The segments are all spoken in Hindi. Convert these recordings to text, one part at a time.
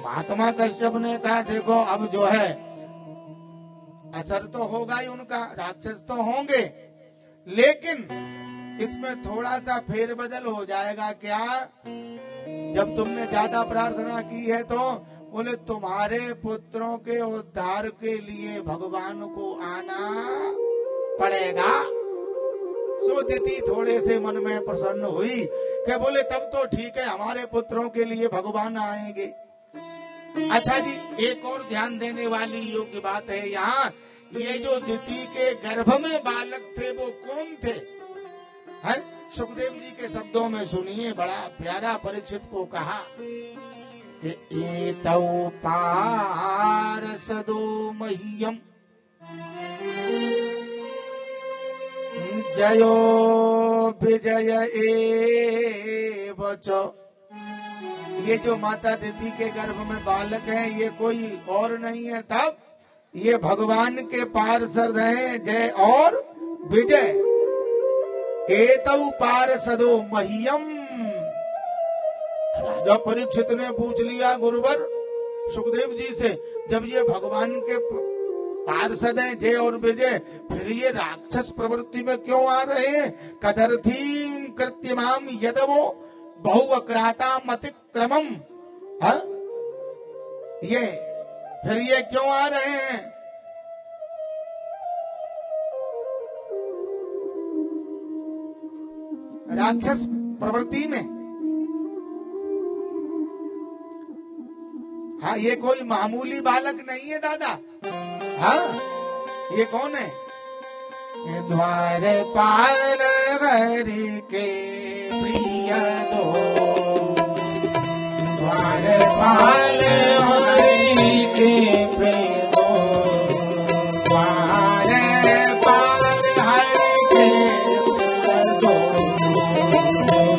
महात्मा कश्यप ने कहा देखो अब जो है असर तो होगा ही उनका, राक्षस तो होंगे, लेकिन इसमें थोड़ा सा फेरबदल हो जाएगा। क्या? जब तुमने ज्यादा प्रार्थना की है तो बोले तुम्हारे पुत्रों के उद्धार के लिए भगवान को आना पड़ेगा। सो दिति थोड़े से मन में प्रसन्न हुई कि बोले तब तो ठीक है, हमारे पुत्रों के लिए भगवान आएंगे। अच्छा जी, एक और ध्यान देने वाली योग्य बात है यहाँ, ये जो दिति के गर्भ में बालक थे वो कौन थे? है सुखदेव जी के शब्दों में सुनिए, बड़ा प्यारा परीक्षित को कहा कि एतौ पार्षदो मह्यम जयो विजय एव च। ये जो माता दिति के गर्भ में बालक है ये कोई और नहीं है, तब ये भगवान के पार्षद हैं, जय और विजय। एतौ पार्षदो मह्यम। राजा परीक्षित ने पूछ लिया गुरुवर सुखदेव जी से, जब ये भगवान के पार्षद हैं जय और विजय, फिर ये राक्षस प्रवृत्ति में क्यों आ रहे हैं? कदर्थीम कृत्यमाम यदवो बहुवक्राता मतिक्रमम। ये फिर ये क्यों आ रहे हैं? राक्षस प्रवृत्ति में। हाँ, ये कोई मामूली बालक नहीं है दादा। हाँ, ये कौन है? द्वारपाल हरि के प्रिय दो, द्वारपाल हरि के प्रिय दो, द्वारपाल हरि के प्रिय दो,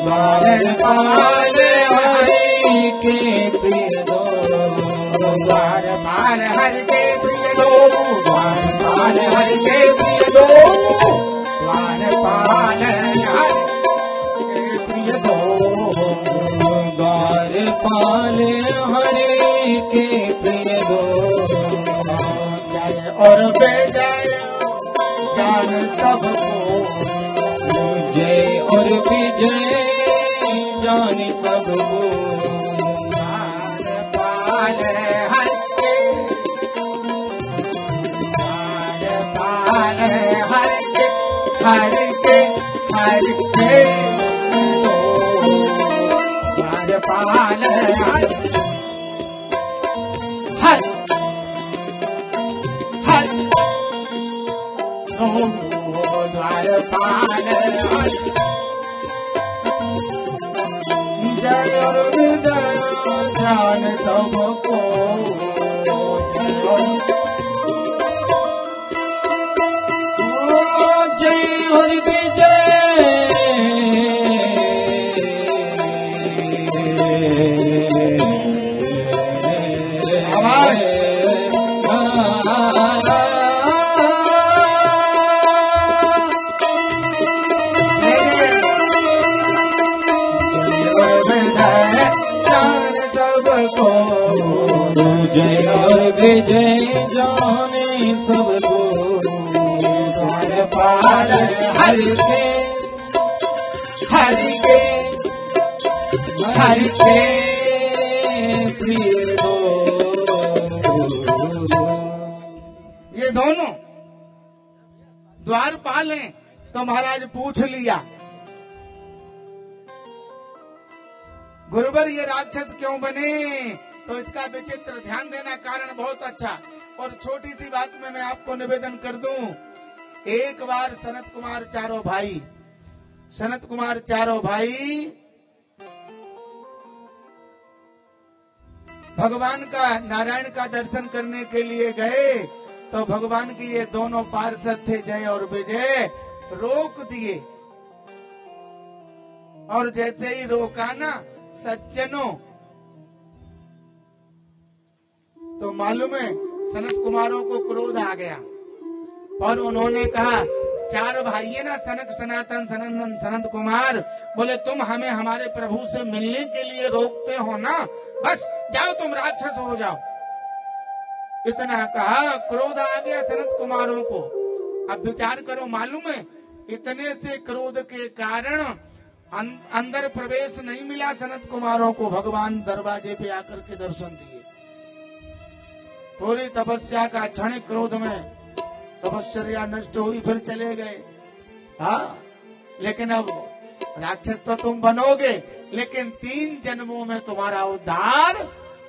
द्वारपाल हरि के प्रिय दो, द्वारपाल हरि के प्रिय दो, द्वारपाल हरि के प्रिय दो, द्वारपाल हरि के प्रिय दो, द्वारपाल हरि के प्रिय दो। जय और विजय जान सबको, जय और विजय जान सबको, द्वारपाल हरि के, द्वारपाल हरि के, हरि के, हरि के दो, द्वारपाल हरि हरि हरि दो, द्वारपाल हरि जय और विजय जान सबको, जय और विजय जय और विजय जाने सबको, द्वारपाल हरि के, हरि के, हरि के प्रिय दो। ये दोनों द्वारपाल हैं। तो महाराज पूछ लिया गुरुवर ये राक्षस क्यों बने? तो इसका विचित्र ध्यान देना, कारण बहुत अच्छा। और छोटी सी बात में मैं आपको निवेदन कर दूं, एक बार सनत कुमार चारों भाई भगवान का, नारायण का दर्शन करने के लिए गए, तो भगवान की ये दोनों पार्षद थे जय और विजय, रोक दिए। और जैसे ही रोका ना सज्जनों, तो मालूम है सनत कुमारों को क्रोध आ गया और उन्होंने कहा, चार भाई है ना, सनक, सनातन, सनंदन, सनत कुमार, बोले तुम हमें हमारे प्रभु से मिलने के लिए रोकते हो ना, बस जाओ तुम राक्षस हो जाओ। इतना कहा, क्रोध आ गया सनत कुमारों को। अब विचार करो, मालूम है इतने से क्रोध के कारण अंदर प्रवेश नहीं मिला सनत कुमारों को। भगवान दरवाजे पे आकर के दर्शन दिए। पूरी तपस्या का क्षणिक क्रोध में तपस्या नष्ट हुई, फिर चले गए। हाँ, लेकिन अब राक्षस तो तुम बनोगे, लेकिन 3 जन्मों में तुम्हारा उद्धार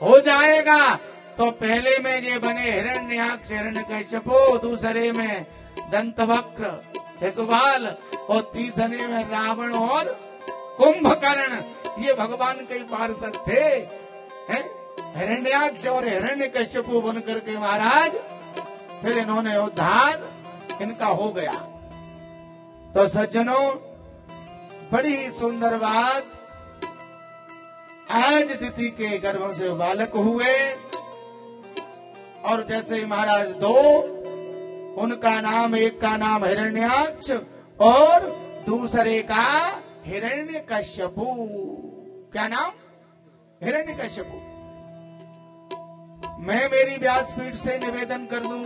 हो जाएगा। तो पहले में ये बने हिरण्याक्ष हिरण्यकश्यपु, दूसरे में दंतवक्र शिशुपाल और तीसरे में रावण और कुंभकर्ण। ये भगवान के पार्षद थे। हिरण्याक्ष और हिरण्यकश्यपु बन करके महाराज फिर इन्होंने उद्धार इनका हो गया। तो सज्जनों, बड़ी सुंदर बात, आज दिति के गर्भ से बालक हुए और जैसे ही महाराज 2, उनका नाम, एक का नाम हिरण्याक्ष और दूसरे का हिरण्यकश्यपु। क्या नाम? हिरण्यकश्यपु। मैं मेरी व्यासपीठ से निवेदन कर दूं,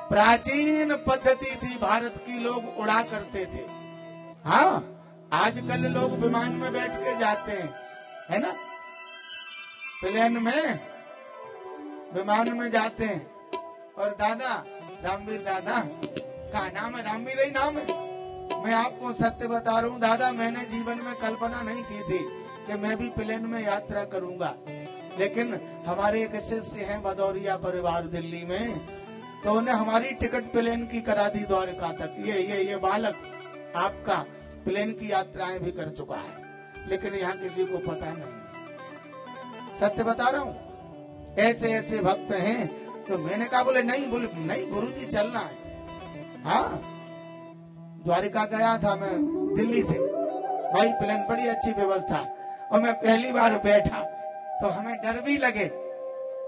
प्राचीन पद्धति थी भारत की, लोग उड़ा करते थे। हाँ, आजकल लोग विमान में बैठ के जाते हैं, है ना, प्लेन में, विमान में जाते हैं। और दादा, रामवीर दादा का नाम है, रामवीर ही नाम है। मैं आपको सत्य बता रहा हूँ दादा, मैंने जीवन में कल्पना नहीं की थी कि मैं भी प्लेन में यात्रा करूंगा। लेकिन हमारे एक शिष्य हैं भदौरिया परिवार दिल्ली में, तो उन्हें हमारी टिकट प्लेन की करा दी द्वारका तक। ये बालक आपका प्लेन की यात्राएं भी कर चुका है, लेकिन यहाँ किसी को पता नहीं। सत्य बता रहा हूँ, ऐसे ऐसे भक्त हैं। तो मैंने कहा, बोले नहीं गुरुजी चलना है। हाँ, द्वारिका गया था मैं दिल्ली से, भाई प्लेन बड़ी अच्छी व्यवस्था, और मैं पहली बार बैठा तो हमें डर भी लगे।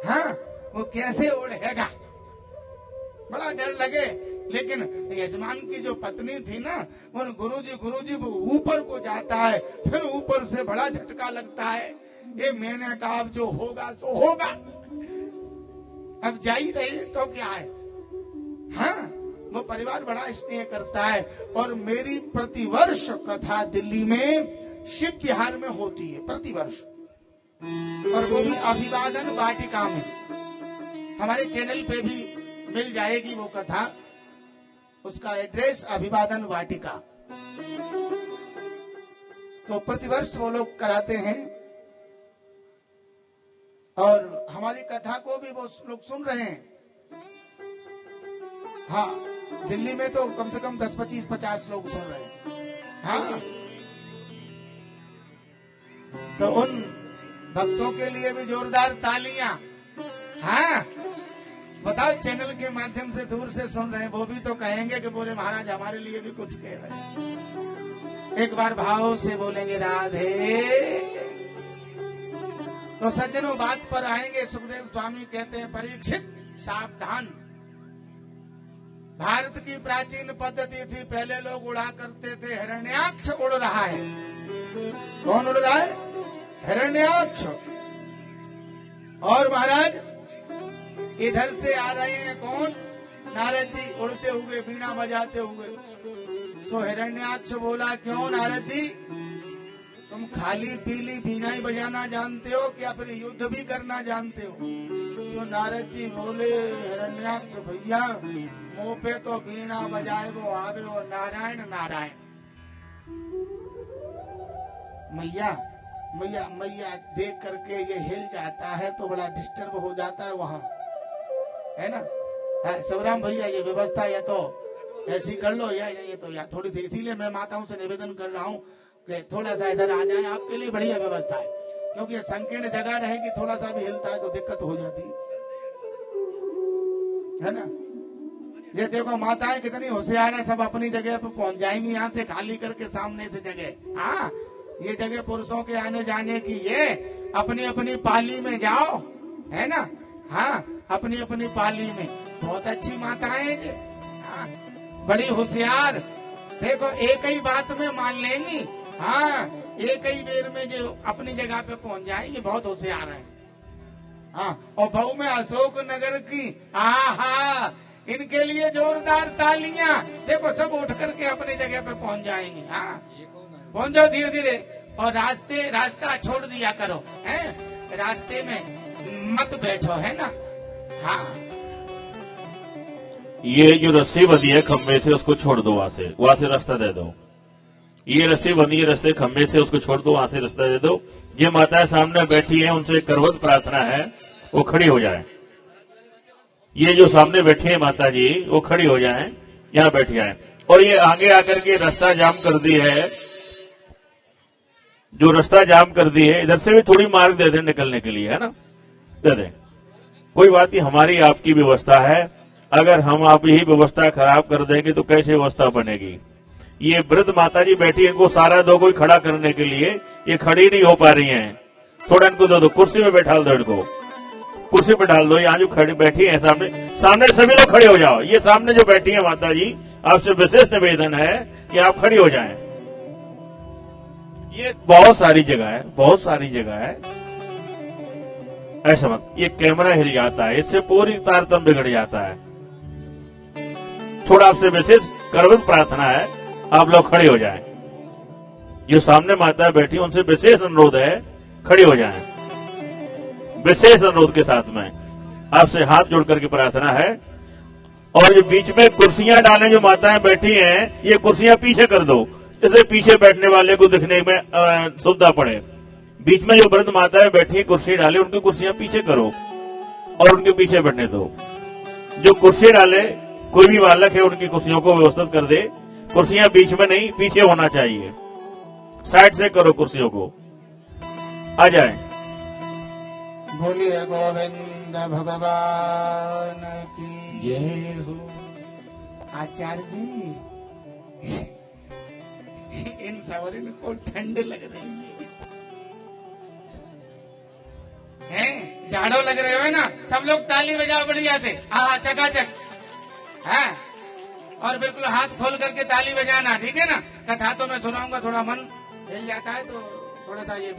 हाँ, वो कैसे उड़ेगा, बड़ा डर लगे। लेकिन यजमान की जो पत्नी थी ना, उन गुरुजी वो ऊपर को जाता है, फिर ऊपर से बड़ा झटका लगता है। ये मैंने कहा अब जो होगा सो होगा, अब जा ही रही तो क्या है। हाँ, वो परिवार बड़ा स्नेह करता है। और मेरी प्रतिवर्ष कथा दिल्ली में शिव विहार में होती है, प्रतिवर्ष, और वो भी अभिवादन वाटिका में। हमारे चैनल पे भी मिल जाएगी वो कथा, उसका एड्रेस अभिवादन वाटिका। तो प्रतिवर्ष वो लोग कराते हैं, और हमारी कथा को भी वो लोग सुन रहे हैं। हाँ, दिल्ली में तो कम से कम 10, 25, 50 लोग सुन रहे हैं। हाँ, तो उन भक्तों के लिए भी जोरदार तालियां। हाँ, बताओ, चैनल के माध्यम से दूर से सुन रहे हैं, वो भी तो कहेंगे कि बोले महाराज हमारे लिए भी कुछ कह रहे हैं। एक बार भाव से बोलेंगे राधे। तो सज्जनों, बात पर आएंगे। सुखदेव स्वामी कहते हैं, परीक्षित सावधान। भारत की प्राचीन पद्धति थी, पहले लोग उड़ा करते थे। हिरण्याक्ष उड़ रहा है। कौन उड़ रहा है? हिरण्याक्ष। और महाराज इधर से आ रहे हैं कौन? नारद जी उड़ते हुए, बीना बजाते हुए। तो हिरण्याक्ष बोला, क्यों नारद जी, तुम खाली पीली बीना ही बजाना जानते हो क्या, फिर युद्ध भी करना जानते हो? तो नारद जी बोले, हिरण्याक्ष भैया, मुंह पे तो बीना बजाए वो आवे वो नारायण नारायण। मैया देख करके ये हिल जाता है तो बड़ा डिस्टर्ब हो जाता है वहाँ, है ना। हाँ, शिवराम भैया, ये व्यवस्था या तो ऐसी कर लो, या ये तो या थोड़ी सी, इसीलिए मैं माताओं से निवेदन कर रहा हूँ कि थोड़ा सा इधर आ जाए, आपके लिए बढ़िया व्यवस्था है। क्योंकि संकीर्ण जगह रहेगी, थोड़ा सा भी हिलता है तो दिक्कत हो जाती है ना। ये देखो माताएं कितनी होशियार है, सब अपनी जगह पे पहुंच जाएंगी, यहाँ से खाली करके सामने से जगह। हाँ, ये जगह पुरुषों के आने जाने की, ये अपनी अपनी पाली में जाओ, है ना। हाँ, अपनी अपनी पाली में। बहुत अच्छी माताएं, बड़ी होशियार। देखो एक ही बात में मान लेंगी। हाँ, एक ही बेर में जो अपनी जगह पे पहुंच जाएंगे, बहुत होशियार है। हाँ, और बहू में अशोक नगर की, आहा, इनके लिए जोरदार तालियां। देखो सब उठ करके अपनी जगह पे पहुंच जाएंगे। हाँ, पहुंच जाओ धीरे धीरे। और रास्ता छोड़ दिया करो, है रास्ते में मत बैठो, है ना। हाँ, ये जो रस्सी बनी है खम्भे से, उसको छोड़ दो, वहां से रास्ता दे दो। ये रस्सी बनी है रस्ते खम्भे से, उसको छोड़ दो, वहां से रास्ता दे दो। ये माताएं सामने बैठी हैं, उनसे करवत प्रार्थना है वो खड़ी हो जाए। ये जो सामने बैठी है माता जी, वो खड़ी हो जाए, यहाँ बैठ जाए। और ये आगे आकर के रास्ता जाम कर दी है, जो रास्ता जाम कर दी है, इधर से भी थोड़ी मार्ग दे दें निकलने के लिए, है ना, दे दें। कोई बात नहीं, हमारी आपकी व्यवस्था है। अगर हम आप यही व्यवस्था खराब कर देंगे तो कैसे व्यवस्था बनेगी। ये वृद्ध माता जी बैठी, इनको सारा दो कोई खड़ा करने के लिए, ये खड़ी नहीं हो पा रही हैं। थोड़ा इनको दो, कुर्सी में बैठा दो, इनको कुर्सी पे डाल दो। यहाँ जो खड़ी बैठी है सामने सभी लोग खड़े हो जाओ। ये सामने जो बैठी है माता जी, आपसे विशेष निवेदन है कि आप खड़ी हो जाएं। ये बहुत सारी जगह है, ऐसा मत। ये कैमरा हिल जाता है, इससे पूरी तारतम्य बिगड़ जाता है। थोड़ा आपसे विशेष करवत प्रार्थना है, आप लोग खड़े हो जाएं। जो सामने माता बैठी उनसे विशेष अनुरोध है, खड़े हो जाएं। विशेष अनुरोध के साथ में आपसे हाथ जोड़ करके प्रार्थना है। और जो बीच में कुर्सियां डालें, जो माताएं बैठी हैं, ये कुर्सियां पीछे कर दो, इससे पीछे बैठने वाले को दिखने में सुविधा पड़े। बीच में जो वृद्ध माताएं बैठी हैं, कुर्सी डाले, उनकी कुर्सियां पीछे करो और उनके पीछे बैठने दो। जो कुर्सी डाले, कोई भी बालक है, उनकी कुर्सियों को व्यवस्थित कर दे। कुर्सियां बीच में नहीं, पीछे होना चाहिए। साइड से करो कुर्सियों को, आ जाए। बोलिए गोविंद भगवान की जय हो। आचार्य जी, इन सवरिन को ठंड लग रही है, झाड़ो लग रहे हो, है ना। सब लोग ताली बजाओ बढ़िया से, हाँ चकाचक, है। और बिल्कुल हाथ खोल करके ताली बजाना, ठीक है ना। कथा तो मैं सुनाऊंगा, थोड़ा मन हिल जाता है तो थोड़ा सा ये